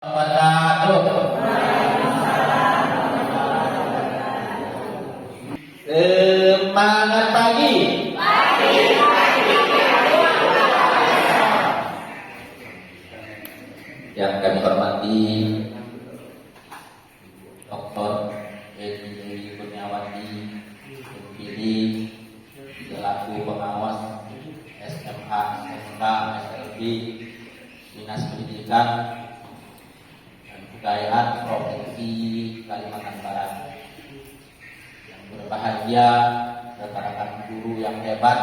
Wabarakatuh. Semangat pagi. Yang kami hormati Dr. Edi Kurniawati, MPD, selaku pengawas SMA, SMK, SLB, Dinas Pendidikan dan Kebudayaan Provinsi Kalimantan Barat. Yang berbahagia rekan-rekan guru yang hebat,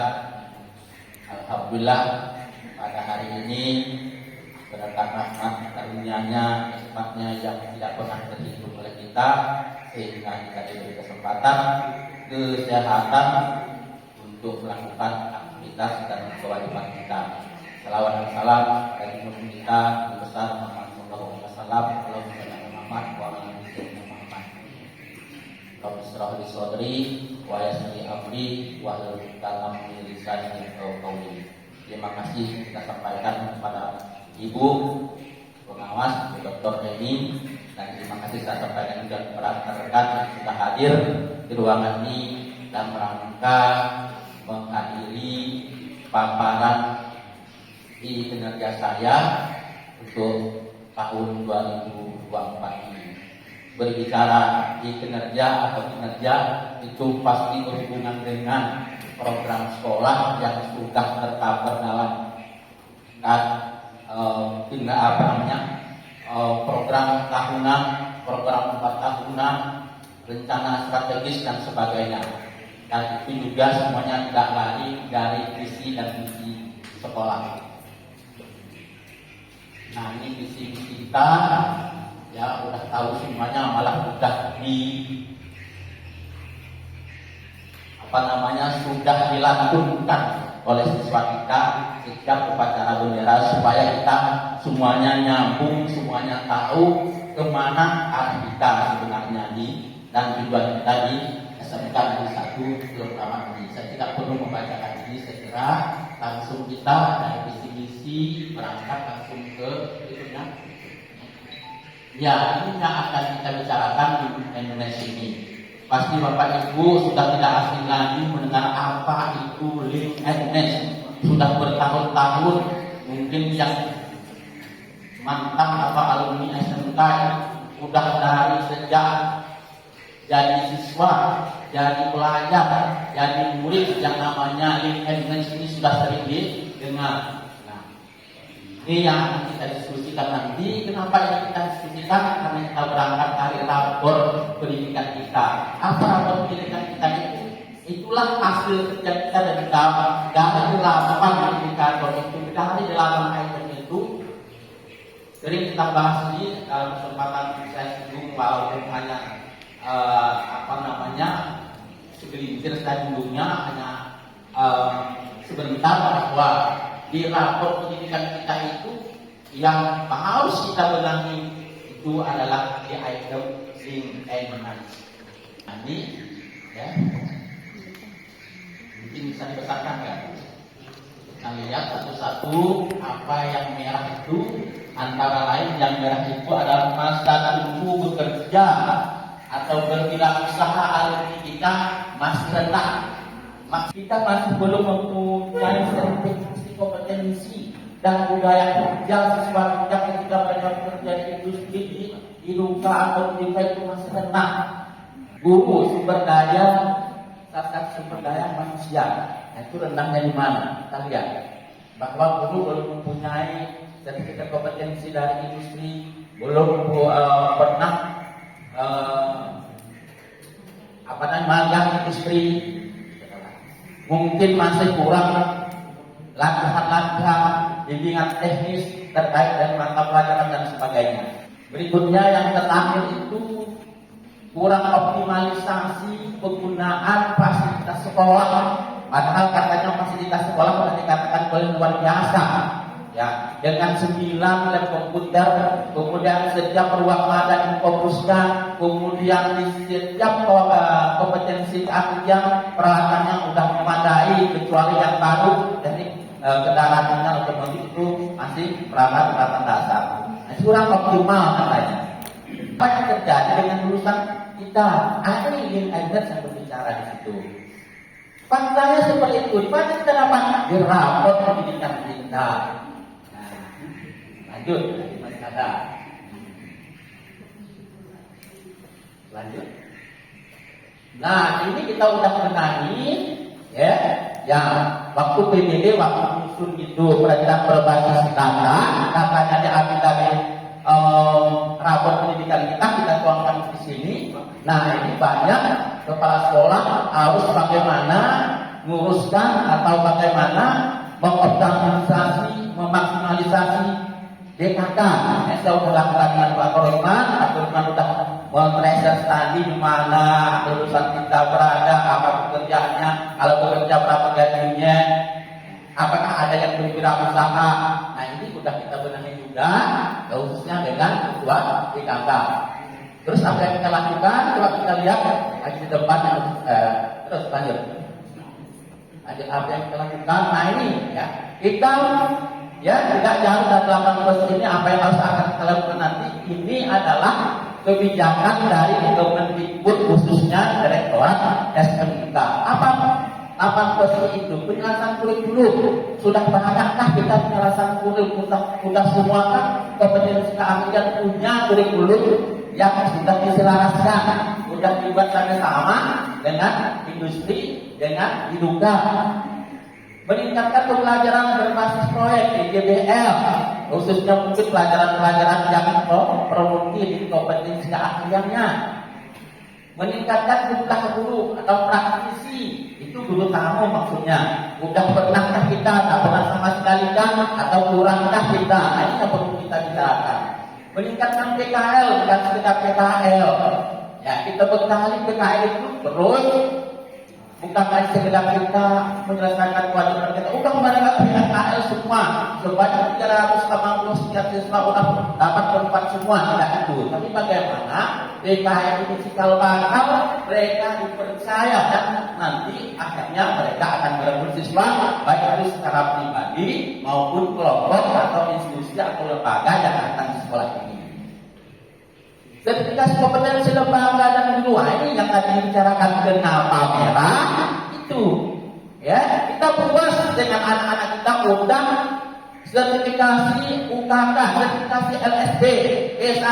alhamdulillah pada hari ini berkat rahmat karunia-Nya, nikmatnya yang tidak pernah terhitung oleh kita, sehingga kita diberi kesempatan, kesehatan untuk melakukan aktivitas dan kewajiban kita. Salawat dan salam dari Nabi kita Nabi besar Muhammad sallallahu alaihi wasallam, Allahumma Muhammad wa ala ali Muhammad. Rabbi shrah li sadri wa yassir li amri wa hlul 'uqdatam min lisani yafqahu qawli. Terima kasih kita sampaikan kepada Ibu pengawas Dr. Eni, dan terima kasih saya sampaikan juga kepada rekan-rekan yang sudah hadir di ruangan ini dan rangka menghadiri paparan di kinerja saya untuk tahun 2024 ini. Berbicara di kinerja atau kinerja itu pasti berhubungan dengan program sekolah yang sudah tercover dalam program tahunan, program 4 tahunan, rencana strategis dan sebagainya. Dan itu juga semuanya tidak lari dari visi dan misi sekolah. Nah, ini visi-misi kita ya udah tahu semuanya, malah sudah sudah dilantunkan oleh siswa kita setiap upacara bendera, supaya kita semuanya nyambung, semuanya tahu kemana arah kita sebenarnya dan tujuan kita di SMK Negeri 1 terutama ini. Saya tidak perlu membacakan ini, saya kira langsung kita dari visi-misi berangkat langsung ke berikutnya. Ya, ini yang akan kita bicarakan di Indonesia ini. Pasti Bapak Ibu sudah tidak asing lagi mendengar apa itu link and match. Sudah bertahun-tahun, mungkin yang mantan alumni SMK sudah dari sejak jadi siswa, jadi pelajar, jadi murid, yang namanya link and match ini sudah sering didengar. Nah, ini yang akan kita diskusikan nanti. Kenapa ini kita diskusikan? Karena kita berangkat dari rapor pendidikan kita. Apa rapor pendidikan kita itu? Itulah hasil kerja kita dari 8 indikator itu, dari 8 item itu. Sering kita bahas ini dalam kesempatan saya singgung, walaupun hanya segelintir saya singgungnya, hanya sebentar, bahwa di rapor pendidikan kita itu yang harus kita benahi itu adalah di item link and match. Ini ya, mungkin bisa dibesarkan kan? Kita lihat satu-satu apa yang merah itu. Antara lain yang merah itu adalah masa tunggu bekerja atau berwirausaha alumni kita masih rendah. Kita masih belum mempunyai sertifikasi kompetensi dan budaya kerja siswa kita ketika mereka bekerja di industri, di duka atau di itu masih rendah. Guru sumber daya, sumber daya manusia, itu rendahnya di mana? Kita lihat bahwa guru belum mempunyai sertifikat kompetensi dari industri, belum pernah magang industri, mungkin masih kurang latihan-latihan bimbingan teknis terkait dengan mata pelajaran dan sebagainya. Berikutnya yang terakhir itu kurang optimalisasi penggunaan fasilitas sekolah. Padahal katanya fasilitas sekolah sudah dikatakan paling luar biasa. Ya, dengan 9 lab komputer, kemudian setiap ruang ada difokuskan, kemudian di setiap kompetensi keahlian peralatannya sudah memadai, kecuali yang baru, jadi kendaraannya otomotif itu masih peralatan dasar. Nah, kurang optimal katanya. Apa yang terjadi dengan lulusan kita? Ada ingin Aiden yang berbicara di situ. Faktanya seperti itu. Pada kita dapat di rapor pendidikan kita. Nah, lanjut, masih ada. Lanjut. Nah, ini kita udah benahi, ya, yang waktu PBD, waktu musuh itu peradilan berbasis data, katanya diambil dari rapor pendidikan kita tuangkan di sini. Nah, ini banyak kepala sekolah harus bagaimana menguruskan atau bagaimana mengoptimalisasi, memaksimalisasi DKK. Saya sudah melakukan dengan Pak Korban, Pak Korban sudah mereses tadi di mana lulusan kita berada, apa pekerjaannya, kalau bekerja berapa gajinya, apakah ada yang berwirausaha. Nah, ini sudah kita benahi juga, khususnya dengan ketua DKK. Terus apa yang kita lakukan? Coba kita lihat di depan, terus lanjut. Apa yang kita lakukan? Nah, ini ya, kita ya tidak jauh dari 18 ini apa yang harus akan kita lakukan nanti. Ini adalah kebijakan dari Kemendikbud khususnya Direktorat SMK. Apa itu? Penjelasan kurikulum. Sudah banyaklah kita penjelasan kurikulum? Sudah semua kan kompetensi keahlian punya kurikulum yang sudah diselaraskan, sudah dibuat sama dengan industri, dengan diduga. Meningkatkan pembelajaran berbasis proyek PJBL, khususnya mungkin pelajaran-pelajaran yang produktif di kompetensi keahliannya. Meningkatkan jumlah guru atau praktisi, itu guru tamu maksudnya. Udah pernahkah kita, tak pernah sama sekali kan, atau kurangkah kita? Nah, ini yang perlu kita bicarakan. Meningkatkan PKL dan sekitar PKL. Ya, kita bekali PKL itu terus. Bukan hanya sekedar kita menyelesaikan kewajiban kita. Udah mereka PKL semua sebanyak 380 sekian siswa udah dapat tempat semua, tidak itu. Tapi bagaimana PKL ini cikal bakal mereka dipercaya dan nanti akhirnya mereka akan merebut siswa baik itu secara pribadi maupun kelompok atau institusi atau lembaga yang datang di sekolah ini. Sertifikasi kompetensi lembaga dan guru ini yang tadi dibicarakan kenapa merah itu, ya kita puas dengan anak-anak kita undang sertifikasi UKK, sertifikasi LSD, E1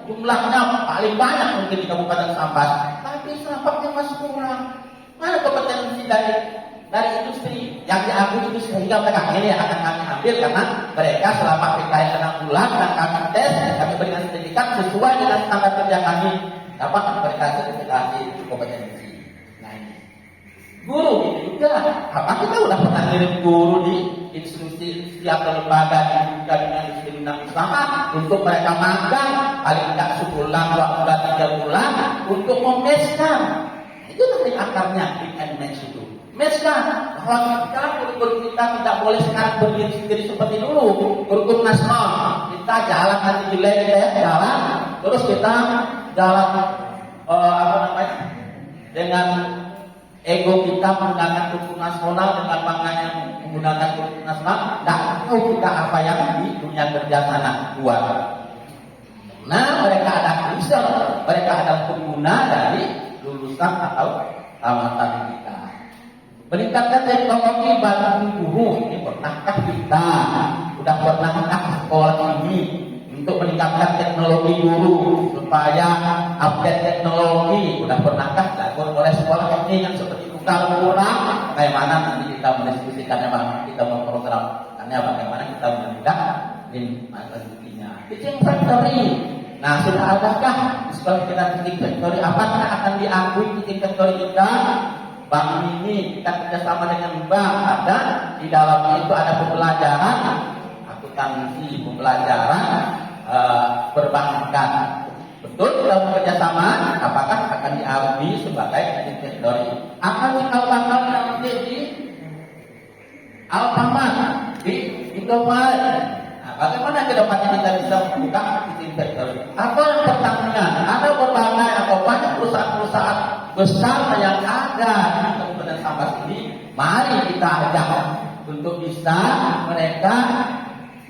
jumlahnya paling banyak mungkin di Kabupaten Sambas, tapi nampaknya masih kurang. Mana kompetensi dari industri yang diakui itu sehingga mereka ini akan kami ambil karena mereka selama PKL 6 bulan dan kami tes, kami berikan sertifikat sesuai dengan standar kerja kami dapat memberikan sertifikasi kompetensi. Nah, ini guru itu juga. Apa kita udah pernah ngirim guru di institusi atau lembaga di dengan diskriminan usaha untuk mereka magang paling tidak sebulan, 2 bulan, 3 bulan untuk memeskan. Itu nanti akarnya di match itu. Meskan bahwa kita kurikulum kita tidak boleh sekarang berdiri sendiri seperti dulu. Kurikulum nasional kita jalan nanti jelek jalan, terus kita jalan dengan ego kita menggunakan kurikulum nasional dengan bangkanya menggunakan kurikulum nasional. Tidak tahu kita apa yang di dunia kerja sana buat. Nah, mereka ada user, mereka adalah pengguna dari lulusan atau tamatan kita. Meningkatkan teknologi bagi guru, ini pernahkah kita? Sudah pernahkah sekolah ini untuk meningkatkan teknologi guru supaya update teknologi? Sudah pernahkah dilakukan oleh sekolah ini yang seperti itu? Kalau kurang, bagaimana nanti kita mendiskusikannya, kita memprogramkannya, bagaimana kita menindaklanjutinya? Teaching factory. Nah, sudah adakah di sekolah kita teaching factory? Apakah akan diakui teaching factory kita? Bank ini kita kerjasama dengan bank, ada di dalamnya itu ada pembelajaran akuntansi, pembelajaran perbankan. Betul kita bekerjasama, apakah akan diakui sebagai investor? Akan cikal bakal nanti di Alfamart, di Indomaret. Nah, bagaimana ke depannya kita bisa membuka investor? Apa yang pertanyaan? Ada berbagai atau banyak perusahaan-perusahaan besar yang ada di Kabupaten Sambas ini, mari kita ajak untuk bisa mereka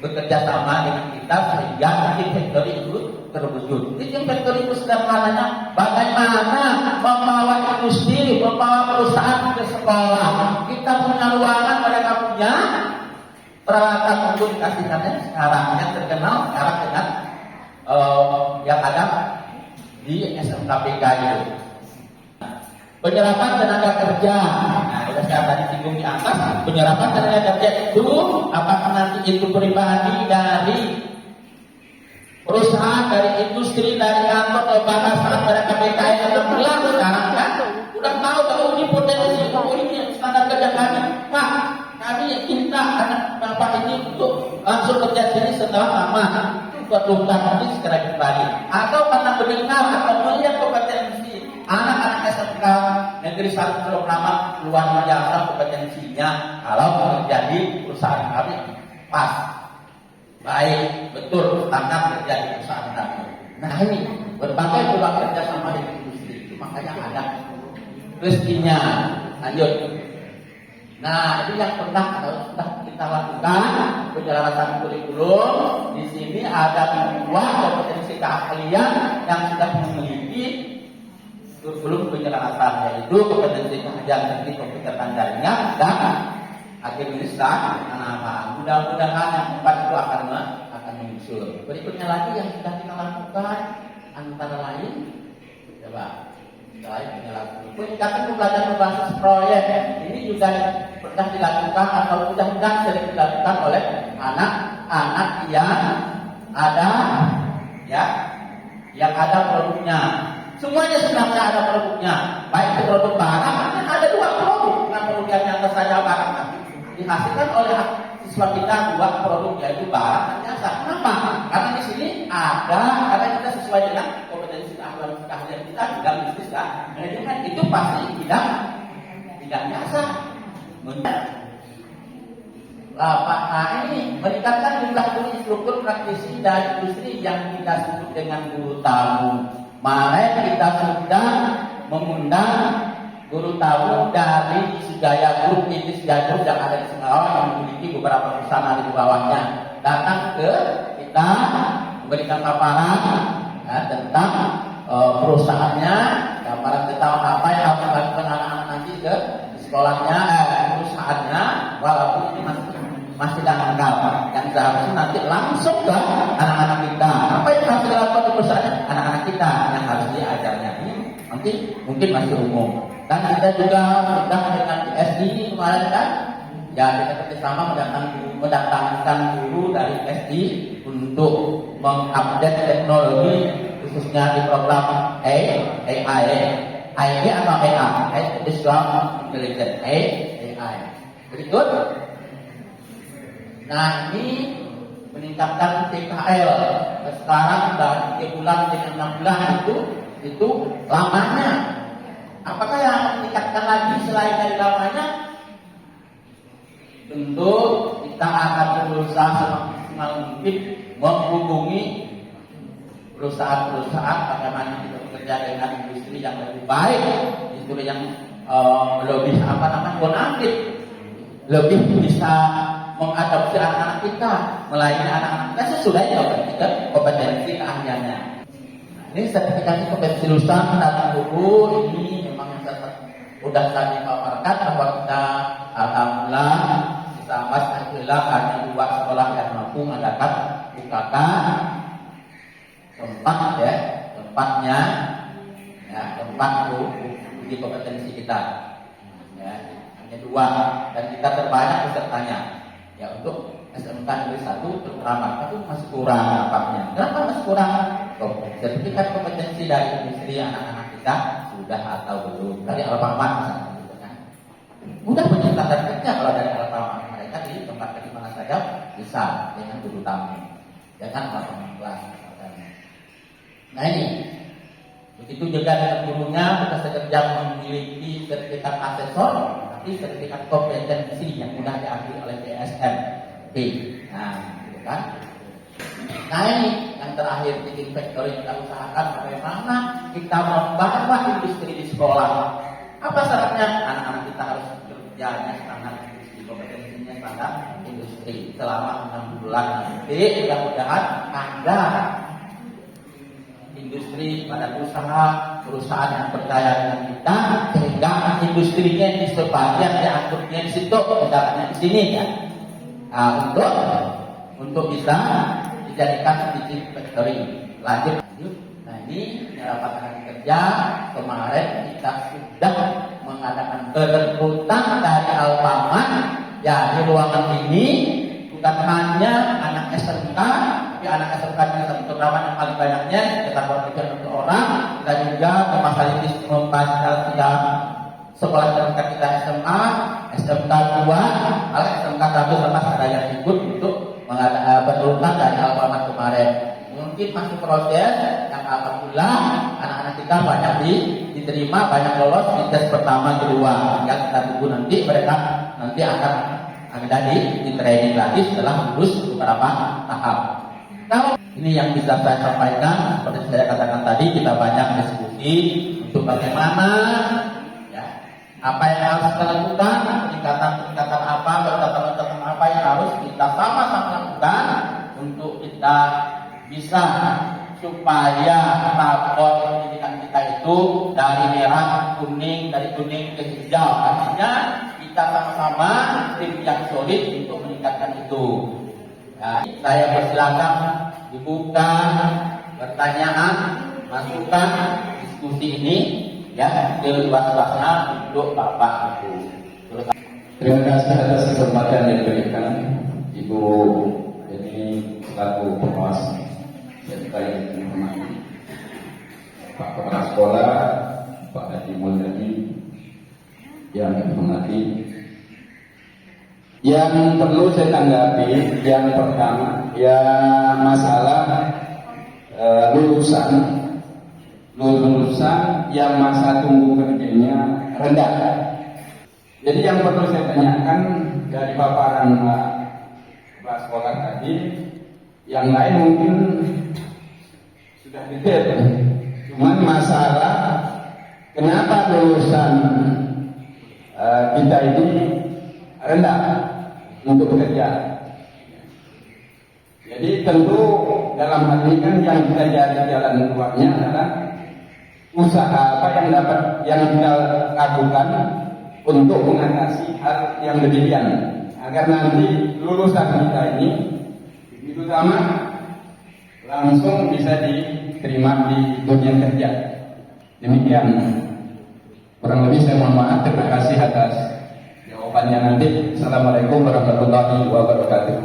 bekerja sama dengan kita. kita sehingga nanti factory itu terwujud. Teaching factory itu sederhananya bagaimana membawa industri, membawa perusahaan ke sekolah. Kita punya ruangan, mereka punya peralatan untuk dikasihkannya sekarang yang terkenal sekarang dengan yang ada di SMKPK itu. Penyerapan tenaga kerja. Nah, sudah saya tadi singgung di atas, penyerapan tenaga kerja itu apakah nanti itu pribadi dari perusahaan, dari industri, dari kantor, lembaga, saat pada KPK yang terbilang sekarang kan udah tahu kalau ini potensi, ini standar kerja kami. Pak, kami minta anak bapak ini untuk langsung kerja sini setelah lama. Berlumba nanti segera kembali. Atau karena mendengar atau melihat kompetensi anak-anak SMK negeri 1 program luar biasa kompetensinya, kalau menjadi perusahaan kami pas, baik, betul standar kerja di perusahaan kami. Nah ini berbagai peluang kerja sama dengan industri itu, makanya ada rezekinya. Lanjut. Nah itu yang pernah sudah kita lakukan penyelarasan kurikulum. Di sini ada 2 kompetensi keahlian yang sudah memiliki kurikulum penyelarasan, yaitu kompetensi pengajar teknik komputer dan jaringan dan administrasi. Nah, mudah-mudahan yang 4 itu akan muncul. Berikutnya lagi yang sudah kita lakukan antara lain, coba penyelarasan peningkatan pembelajaran berbasis proyek. Ini juga pernah dilakukan atau mudah-mudahan sering dilakukan oleh anak-anak yang ada yang ada produknya. Semuanya sebenarnya ada produknya, baik itu produk barang, ada 2 produk. Nah, produk yang atas saja barang dihasilkan oleh siswa kita 2 produk, yaitu barang dan jasa. Kenapa? Karena di sini karena kita sesuai dengan kompetensi keahlian kita bidang bisnis dan manajemen, itu pasti bidang jasa. Nah ini meningkatkan jumlah guru instruktur praktisi dan industri yang kita sebut dengan guru tamu. Kemarin kita sudah mengundang guru tamu dari Sijaya Group, ini Sijaya Group yang ada di Singarawa yang memiliki beberapa perusahaan di bawahnya, datang ke kita memberikan paparan tentang perusahaannya, gambaran tentang apa yang harus dilakukan anak-anak nanti ke sekolahnya, perusahaannya, walaupun ini masih dangkal, yang seharusnya nanti langsung ke anak-anak kita. Apa yang harus dilakukan di perusahaan anak-anak kita yang harus diajarnya ini nanti mungkin masih umum. Dan kita juga sudah dengan SD kemarin kan, ya kita kerjasama mendatangkan guru dari SD untuk mengupdate teknologi khususnya di program AI atau AI, Artificial Intelligence, AI. Berikut. Nah ini meningkatkan PKL. Sekarang sudah 3 bulan dengan 6 bulan itu lamanya. Apakah yang meningkatkan lagi selain dari lamanya? Tentu kita akan berusaha semaksimal mungkin menghubungi perusahaan-perusahaan bagaimana kita bekerja dengan industri yang lebih baik, industri yang lebih bonafit, lebih bisa mengadopsi anak-anak kita, melayani anak-anak kita sesuai dengan kompetensi keahliannya. Ini sertifikasi kompetensi lulusan dan guru ini memang sudah saya paparkan bahwa kita alhamdulillah kita alhamdulillah hanya 2 sekolah yang mampu mengadakan UKK tempatnya tempat uji kompetensi kita hanya 2 dan kita terbanyak pesertanya. Ya untuk SMK negeri 1 terutama itu masih kurang nampaknya. Kenapa masih kurang? Sertifikat kompetensi dari industri anak-anak kita sudah atau belum? Dari Alfamart misalnya, gitu kan? Mudah punya standar kerja kalau dari Alfamart, mereka di tempat di mana saja bisa dengan guru tamu, dengan Alfamart kelas. Nah ini, begitu juga dengan gurunya kita sekedar memiliki sertifikat asesor, tapi sertifikat kompetensi yang mudah diambil oleh DSM-B. Nah, gitu kan? Nah ini yang terakhir, teaching factory kita usahakan bagaimana kita membawa industri di sekolah. Apa syaratnya? Anak-anak kita harus bekerjanya standar industri, kompetensinya standar industri. industri selama 6 bulan nanti. Mudah-mudahan ada industri, pada usaha, perusahaan yang percaya dengan kita, sehingga industrinya di sebagian diaturnya di situ, misalnya di sini ya. Nah, untuk bisa dijadikan biji factory. Lanjut. Nah, ini lapangan kerja kemarin kita sudah mengadakan perekrutan dari Alfamart. Ya, di ruangan ini bukan hanya anak SMK, tapi anak SMK yang terutama yang paling banyaknya kita berpikir untuk orang. Kita juga memfasilitasi sekolah SMK kita SMA, SMK 2, SMK 1 sama ada yang ikut untuk perekrutan dari Alfamart kemarin. Mungkin masih proses yang alhamdulillah anak-anak kita banyak diterima, banyak lolos di tes pertama, kedua. Yang kita tunggu nanti mereka nanti akan ada di training lagi setelah lulus beberapa tahap. Kalau ini yang bisa saya sampaikan, seperti saya katakan tadi, kita banyak diskusi untuk bagaimana ya, apa yang harus kita lakukan, peningkatan apa, peningkatan apa yang harus kita sama-sama lakukan untuk kita bisa supaya rapor pendidikan kita itu dari merah kuning, dari kuning ke hijau. Artinya kita sama-sama tim yang solid untuk meningkatkan itu. Ya, saya persilakan dibuka pertanyaan, masukan, diskusi ini ya luas-luasnya untuk Bapak Ibu. Terima kasih atas kesempatan yang diberikan Ibu ini selaku pengawas SMK yang dihormati, Pak Kepala Sekolah, Pak Haji Mulyadi yang dihormati. Yang perlu saya tanggapi yang pertama ya masalah lulusan yang masa tunggu kerjanya rendah. Jadi yang perlu saya tanyakan dari paparan Pak Sekolah tadi, yang lain mungkin sudah detail. Cuman masalah kenapa lulusan kita ini rendah untuk bekerja. Jadi tentu dalam hal ini kan yang kita jadi jalan keluarnya adalah usaha apa yang kita lakukan untuk mengatasi hal yang demikian agar nanti lulusan kita ini begitu sama langsung bisa diterima di dunia kerja. Demikian kurang lebih saya mohon maaf. Terima kasih atas jawabannya nanti. Assalamualaikum warahmatullahi wabarakatuh.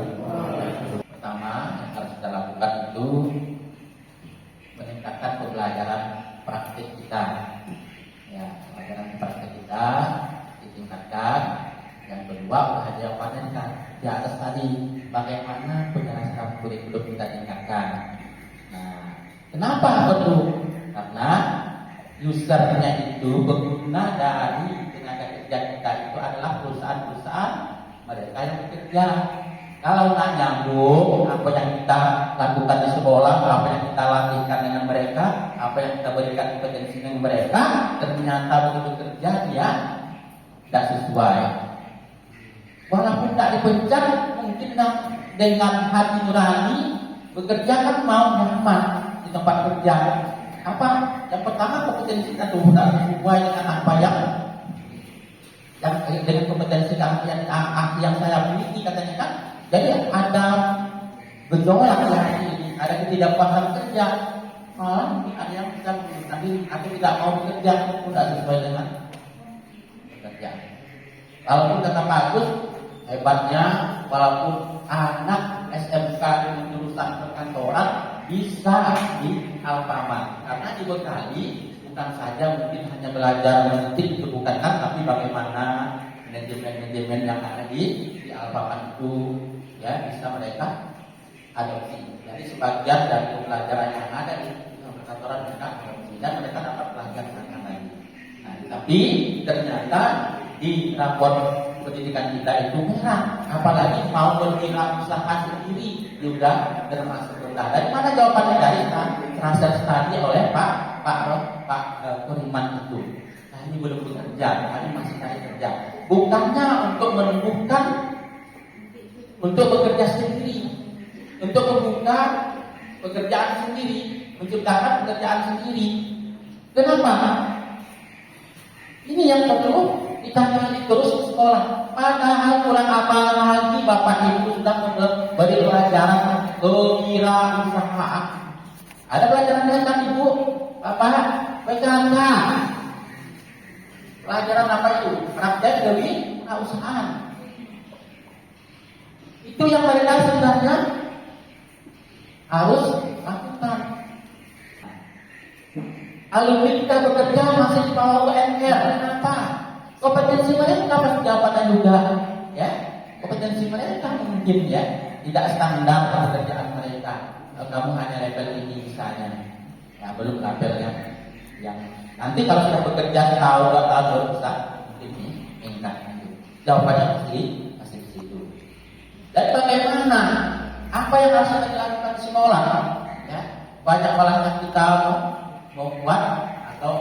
Pertama yang harus kita lakukan itu meningkatkan pembelajaran praktik kita. Ya, pembelajaran praktik kita ditingkatkan. Yang kedua, jawabannya di atas tadi, bagaimana penyelesaian kurikulum kita tingkatkan. Nah, kenapa perlu? Karena usernya itu pengguna dari tenaga kerja kita itu adalah perusahaan-perusahaan mereka yang bekerja. Kalau nggak nyambung apa yang kita lakukan di sekolah, apa yang kita latihkan dengan mereka, apa yang kita berikan kompetensi dengan mereka, ternyata begitu kerja dia tidak sesuai. Walaupun tidak dipecat, mungkin dengan hati nurani bekerja kan mau nyaman di tempat kerja. Apa? Yang pertama kompetensi kita tuh harus sesuai dengan apa yang dengan kompetensi yang saya miliki katanya kan. Jadi ada gejolak ini, ada ketidakpuasan kerja. Malah ada yang bisa nanti aku tidak mau bekerja, aku tidak sesuai dengan bekerja. Walaupun kata bagus, hebatnya walaupun anak SMK dengan jurusan perkantoran bisa di Alfamart karena dibekali bukan saja mungkin hanya belajar mengetik itu bukan kan, tapi bagaimana manajemen yang ada di Alfamart itu ya bisa mereka adopsi. Jadi sebagian dari pembelajaran yang ada di perkantoran mereka adopsi dan mereka dapat belajar sana lagi. Nah, tapi ternyata di rapor pendidikan kita itu merah, apalagi mau berwirausaha sendiri juga termasuk rendah. Dari mana jawabannya? Dari transfer study oleh Pak Kuriman itu. Nah, ini belum bekerja, kami masih cari kerja. Bukannya untuk menumbuhkan untuk bekerja sendiri, untuk membuka pekerjaan sendiri, menciptakan pekerjaan sendiri. Kenapa? Ini yang perlu ditangani terus di sekolah. Padahal kurang apa lagi Bapak Ibu sudah memberi pelajaran kewirausahaan. Ada pelajaran dasar Ibu, Bapak, PKK. Pelajaran apa itu? Praktek kewirausahaan. Itu yang mereka sebenarnya harus lakukan. Alumni kita bekerja masih di bawah UMR. Kenapa? Kompetensi mereka masih jabatan juga, ya. Kompetensi mereka mungkin ya tidak standar pekerjaan mereka. Kamu hanya level ini misalnya, ya belum level yang nanti kalau sudah bekerja setahun 2 tahun baru bisa mungkin meningkat. Jawabannya masih di situ. Dan bagaimana? Apa yang harus kita lakukan di sekolah? Ya, banyak orang yang kita membuat atau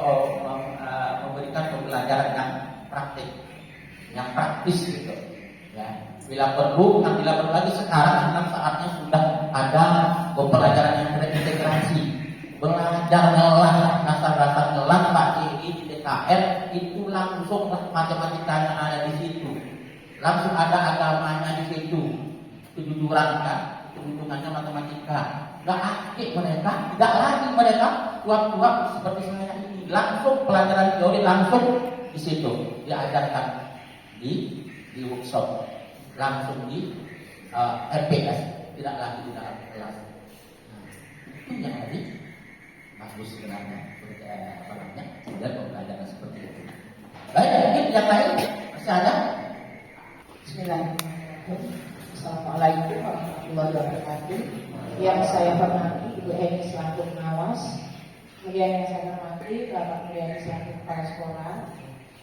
memberikan pembelajaran yang praktis gitu. Ya, bila perlu, bila perlu lagi sekarang saatnya sudah ada pembelajaran yang terintegrasi. Belajar ngelah, dasar-dasar ngelah Pak Iri di DKR itu langsung matematikanya ada di situ. Langsung ada agamanya di situ. Kejujuran kan, keuntungannya matematika. Gak aktif mereka, tidak lagi mereka tua-tua seperti saya ini. Langsung pelajaran teori langsung di situ diajarkan di workshop, langsung di RPS, tidak lagi di dalam kelas. Nah, itu yang tadi bagus sebenarnya, dan pembelajaran seperti itu. Baik, mungkin yang lain masih ada. Bismillahirrahmanirrahim. Assalamualaikum warahmatullahi wabarakatuh. Yang saya hormati Ibu Eni selaku pengawas, kemudian yang saya hormati Bapak Mulyadi selaku kepala sekolah.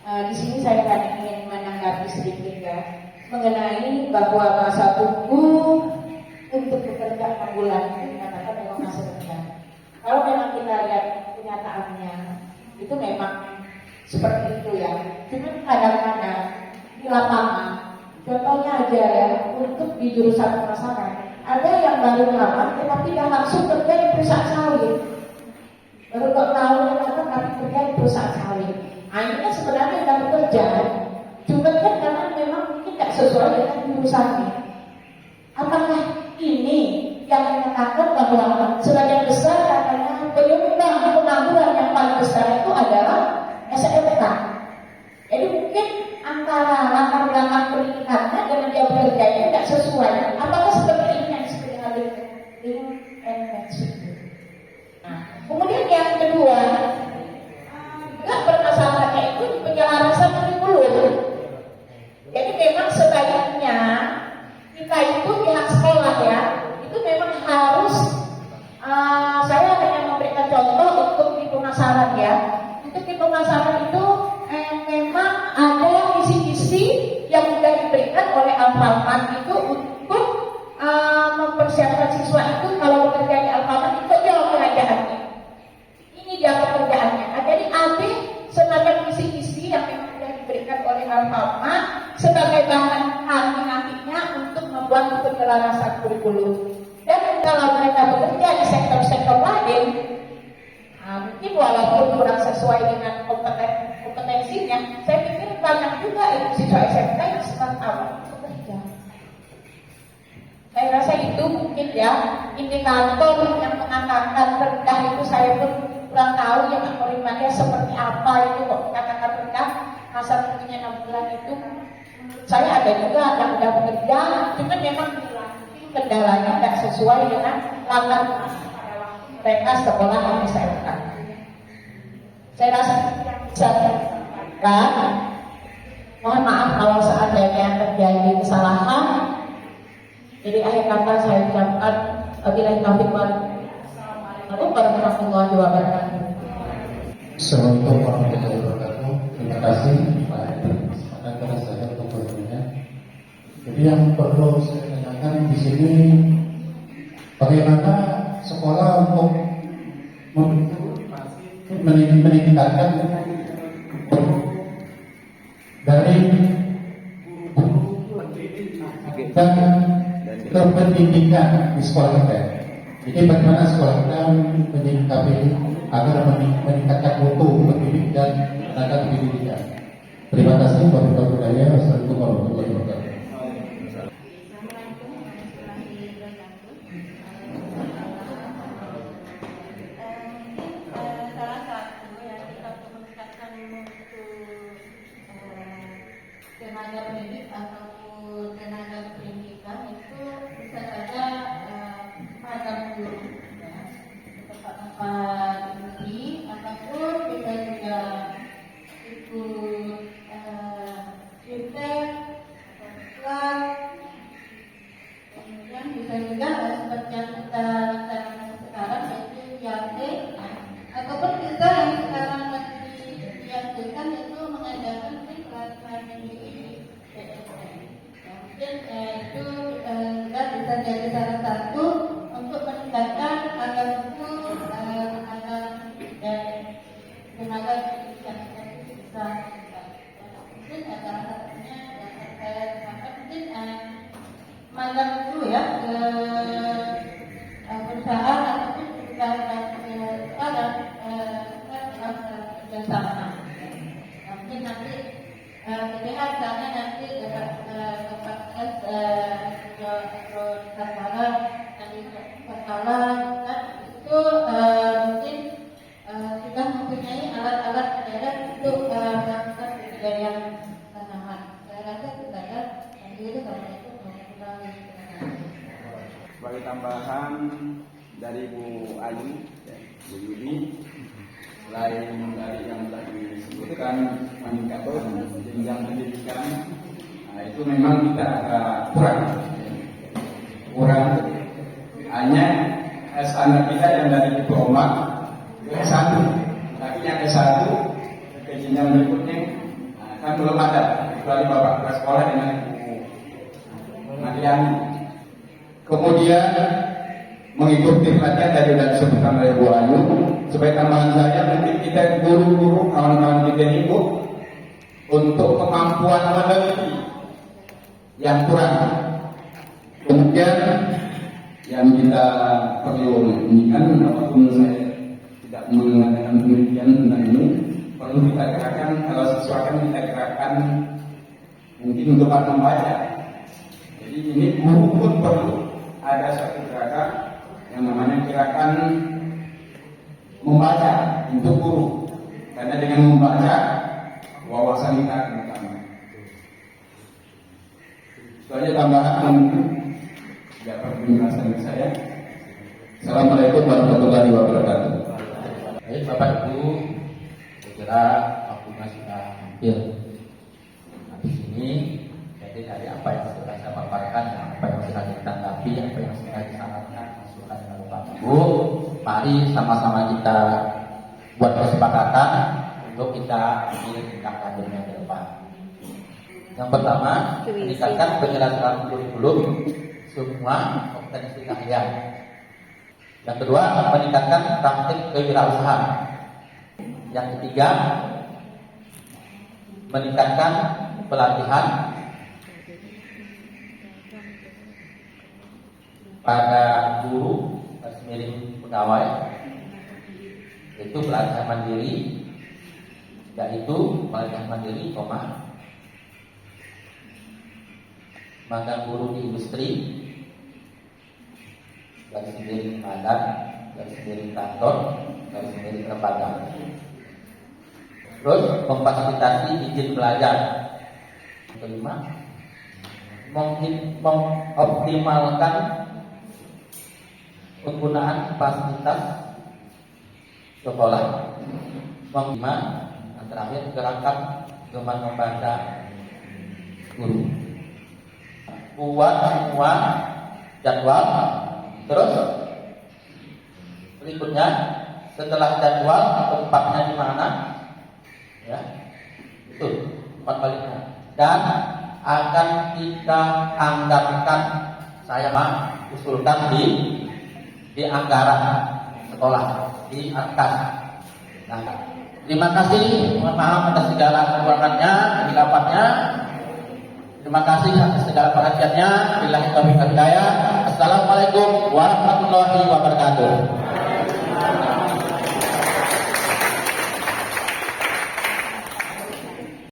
Di sini saya akan ingin menanggapi sedikit ya mengenai bahwa masa tunggu untuk bekerja 6 bulan itu dikatakan memang masih rendah. Kalau memang kita lihat kenyataannya itu memang seperti itu ya. Cuma kadang-kadang di lapangan, contohnya aja ya untuk di jurusan pemasaran, ada yang baru melamar tetapi tidak langsung kerja di perusahaan sawit. Baru tahu ternyata kami kerja di perusahaan sawit. Nah, ini kan sebenarnya sudah bekerja, cuma kan karena memang mungkin tidak sesuai dengan jurusannya. Apakah ini yang menyatakan bahwa sebagian besar katanya penyumbang pengangguran yang paling besar itu adalah SMK? Jadi mungkin antara latar belakang pendidikannya dengan dia bekerja itu tidak sesuai. Apakah seperti ini yang disebut dengan link and match? Nah, kemudian yang kedua, permasalahannya itu penyelarasan kurikulum. Jadi memang sebaiknya kita itu pihak sekolah ya, itu memang harus saya hanya memberikan contoh untuk di pemasaran ya. Untuk di pemasaran itu memang ada kisi-kisi yang sudah diberikan oleh Alfamart itu untuk mempersiapkan siswa itu kalau bekerja di Alfamart itu dia pekerjaannya. Ini dia pekerjaannya. Jadi ada semacam kisi-kisi yang memang sudah diberikan oleh Alfamart sebagai bahan nantinya untuk membuat penyelarasan kurikulum. Dan kalau mereka bekerja di sektor-sektor lain, mungkin walaupun kurang sesuai dengan kompetensinya, saya pikir banyak juga siswa SMK yang sedang awal bekerja. Saya rasa itu mungkin ya indikator yang mengatakan rendah itu saya pun kurang tahu ya Pak Korimanya seperti apa itu kok dikatakan rendah. Masa tunggunya 6 bulan itu saya ada juga yang sudah bekerja, cuma memang kendalanya tidak sesuai dengan latar mereka sekolah di SMK. Saya rasa bisa disampaikan. Mohon maaf kalau seandainya terjadi kesalahan. Jadi akhir kata saya ucapkan wabillahi taufiq wal hidayah. Warahmatullahi wabarakatuh. Assalamualaikum warahmatullahi wabarakatuh. Terima kasih Pak atas saya untuk bertanya. Jadi yang perlu saya tanyakan di sini, bagaimana sekolah untuk meningkatkan dari dan itu pendidikan di sekolah kita. Jadi bagaimana sekolah kita menyikapi agar meningkatkan mutu pendidik dan tenaga pendidikan. Terima kasih Bapak Budaya. Wassalamualaikum warahmatullahi wabarakatuh. Salah satu yang kita meningkatkan mutu tenaga pendidik ataupun tenaga pendidikan itu bisa saja magang guru, ya, tempat-tempat negeri ataupun bisa juga ikut Twitter atau Slack. Kemudian bisa juga seperti yang kita laksanakan sekarang yaitu YAT, ataupun kita yang sekarang lagi diadakan itu mengajarkan pelatihan mandiri PSN. Mungkin itu juga bisa jadi salah satu untuk meningkatkan agar mutu tenaga dan tenaga pendidikan kita itu bisa meningkat. Mungkin salah satunya yang saya sampaikan mungkin magang dulu ya ke perusahaan ataupun perusahaan dan bersama. Mungkin nanti terlihat misalnya nanti dapat skala nanti skala itu mungkin sudah mempunyai alat-alat daerah untuk melakukan budidaya tanaman. Saya rasa itu saja. Itu kalau itu Sebagai tambahan dari Bu Ayu, Bu Yudi, selain dari yang tadi disebutkan meningkatkan jenjang pendidikan, nah itu memang kita agak kurang. Hanya standar kita yang dari diploma ke S1, tapi yang S1 ke jenjang berikutnya kan belum ada, kecuali Bapak Kepala Sekolah dengan Bu Madiani. Kemudian mengikuti pelatihan tadi sudah disebutkan oleh Bu Ayu. Sebagai tambahan saya, mungkin kita guru-guru, kawan-kawan kita ini Bu, untuk kemampuan meneliti yang kurang. Kemudian yang kita perlu inginkan, walaupun saya tidak mengadakan penelitian tentang ini, perlu kita gerakan, kalau sesuatu kita gerakan mungkin untuk membaca. Jadi ini guru pun perlu ada satu gerakan yang namanya gerakan membaca untuk guru, karena dengan membaca wawasan kita akan bertambah. Itu aja tambahan, tidak perlu penjelasan dari saya. Assalamualaikum warahmatullahi wabarakatuh. Baik Bapak Ibu, saya kira waktunya sudah hampir. Nah, di sini jadi dari apa yang sudah saya paparkan, apa yang sudah ditanggapi, apa yang sudah disarankan, masukan dari Bapak Ibu, mari sama-sama kita buat kesepakatan untuk kita memilih tingkat lanjutnya ke depan. Yang pertama, meningkatkan penyelesaian kurikulum semua kompetensi keahlian. Yang kedua, meningkatkan praktik kewirausahaan. Yang ketiga, meningkatkan pelatihan pada guru garis miring pegawai, yaitu pelatihan mandiri, yaitu pelatihan mandiri, magang guru di industri, garis miring badan, garis miring kantor, garis miring lembaga. Terus memfasilitasi izin belajar. Yang kelima, mengoptimalkan penggunaan fasilitas sekolah. Yang terakhir, gerakan gemar membaca guru. Buat semua jadwal. Terus berikutnya, setelah jadwal tempatnya di mana, ya itu tempat baliknya, dan akan kita anggarkan, saya usulkan di anggaran sekolah, di atas. Nah, terima kasih, mohon maaf atas segala kekurangannya, kesilapannya. Terima kasih atas segala perhatiannya. Billahi taufiq wal hidayah. Assalamualaikum warahmatullahi wabarakatuh.